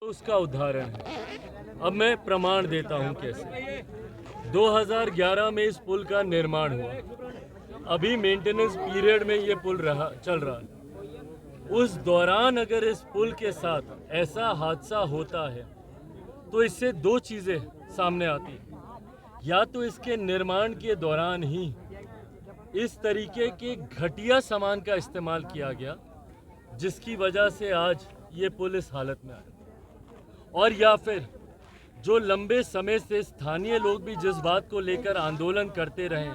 उसका उदाहरण है। अब मैं प्रमाण देता हूं कैसे। 2011 में इस पुल का निर्माण हुआ, अभी मेंटेनेंस पीरियड में ये पुल चल रहा है। उस दौरान अगर इस पुल के साथ ऐसा हादसा होता है तो इससे दो चीज़ें सामने आती हैं। या तो इसके निर्माण के दौरान ही इस तरीके के घटिया सामान का इस्तेमाल किया गया जिसकी वजह से आज ये पुल इस हालत में आया, और या फिर जो लंबे समय से स्थानीय लोग भी जिस बात को लेकर आंदोलन करते रहे,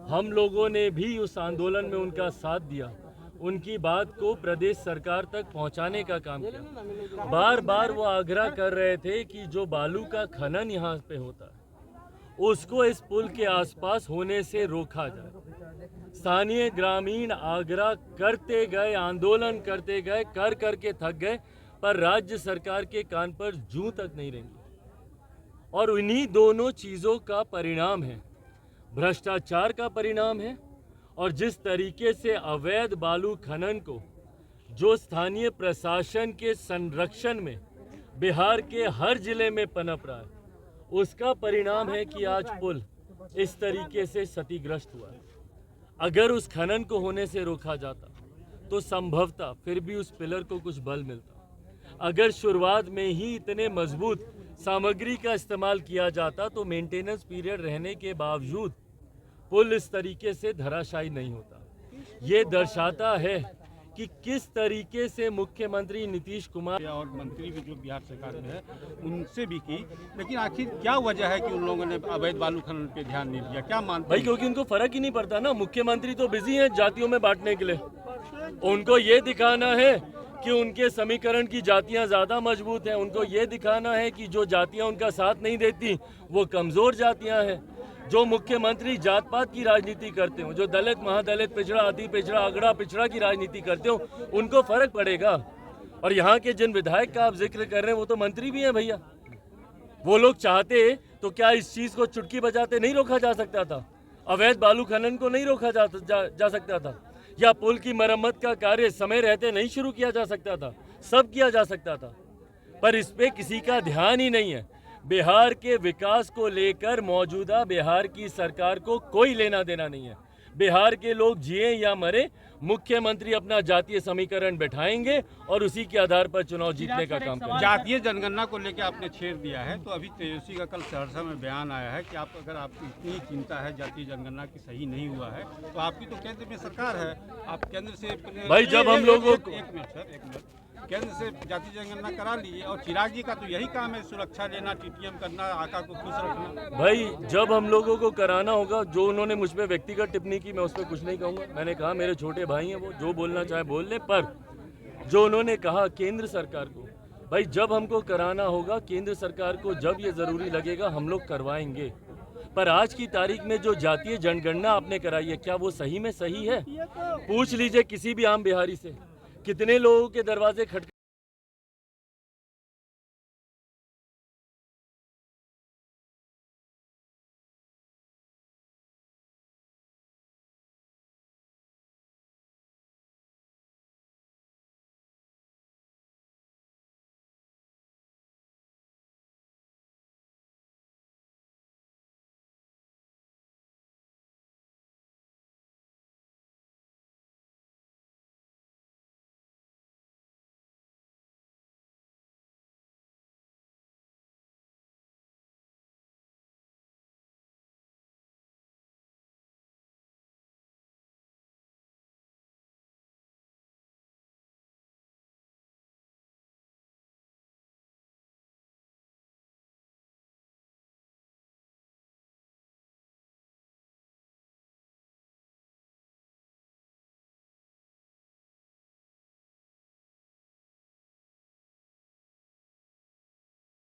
हम लोगों ने भी उस आंदोलन में उनका साथ दिया, उनकी बात को प्रदेश सरकार तक पहुंचाने का काम किया। बार बार वो आग्रह कर रहे थे कि जो बालू का खनन यहाँ पे होता है उसको इस पुल के आसपास होने से रोका जाए। स्थानीय ग्रामीण आग्रह करते गए, आंदोलन करते गए, कर करके थक गए, पर राज्य सरकार के कान पर जूं तक नहीं रेंगी। और उन्हीं दोनों चीज़ों का परिणाम है, भ्रष्टाचार का परिणाम है, और जिस तरीके से अवैध बालू खनन को जो स्थानीय प्रशासन के संरक्षण में बिहार के हर जिले में पनप रहा है, उसका परिणाम है कि आज पुल इस तरीके से क्षतिग्रस्त हुआ है। अगर उस खनन को होने से रोका जाता तो संभवतः फिर भी उस पिलर को कुछ बल मिलता। अगर शुरुआत में ही इतने मजबूत सामग्री का इस्तेमाल किया जाता तो मेंटेनेंस पीरियड रहने के बावजूद पुल इस तरीके से धराशायी नहीं होता। ये दर्शाता है कि किस तरीके से मुख्यमंत्री नीतीश कुमार और मंत्री भी जो बिहार सरकार में है उनसे भी की, लेकिन आखिर क्या वजह है कि उन लोगों ने अवैध बालू खनन पे ध्यान नहीं दिया? क्या मानते भाई? क्योंकि उनको फर्क ही नहीं पड़ता ना। मुख्यमंत्री तो बिजी हैं जातियों में बांटने के लिए। उनको ये दिखाना है कि उनके समीकरण की जातियां ज्यादा मजबूत हैं। उनको ये दिखाना है कि जो जातियां उनका साथ नहीं देती वो कमजोर जातियां हैं। जो मुख्यमंत्री जात पात की राजनीति करते हो, जो दलित, महादलित, पिछड़ा, अति पिछड़ा, अगड़ा पिछड़ा की राजनीति करते हो, उनको फर्क पड़ेगा। और यहाँ के जिन विधायक का आप जिक्र कर रहे हैं वो तो मंत्री भी हैं भैया। वो लोग चाहते तो क्या इस चीज को चुटकी बजाते नहीं रोका जा सकता था? अवैध बालू खनन को नहीं रोका जा सकता था? या पुल की मरम्मत का कार्य समय रहते नहीं शुरू किया जा सकता था? सब किया जा सकता था, पर इस पे किसी का ध्यान ही नहीं है। बिहार के विकास को लेकर मौजूदा बिहार की सरकार को कोई लेना देना नहीं है। बिहार के लोग जिए या मरे, मुख्यमंत्री अपना जातीय समीकरण बैठाएंगे और उसी के आधार पर चुनाव जीतने का काम करेंगे। जातीय जनगणना को लेकर आपने छेड़ दिया है, तो अभी तेजस्वी का कल सहरसा में बयान आया है कि अगर आपकी इतनी चिंता है जातीय जनगणना की सही नहीं हुआ है तो आपकी तो केंद्र में सरकार है, आप केंद्र से भाई जब हम लोगों को एक मिनट केंद्र से जातीय जनगणना करा लीजिए। और चिराग जी का तो यही काम है, सुरक्षा लेना, टीटीएम करना, आका को खुश रखना। भाई जब हम लोगों को कराना होगा, जो उन्होंने मुझ पर व्यक्तिगत टिप्पणी की मैं उस पर कुछ नहीं कहूँगा। मैंने कहा मेरे छोटे भाई हैं, वो जो बोलना चाहे बोल ले, पर जो उन्होंने कहा केंद्र सरकार को, भाई जब हमको कराना होगा केंद्र सरकार को, जब ये ज़रूरी लगेगा हम लोग करवाएंगे। पर आज की तारीख में जो जातीय जनगणना आपने कराई है, क्या वो सही में सही है? पूछ लीजिए किसी भी आम बिहारी से, कितने लोगों के दरवाजे खटखट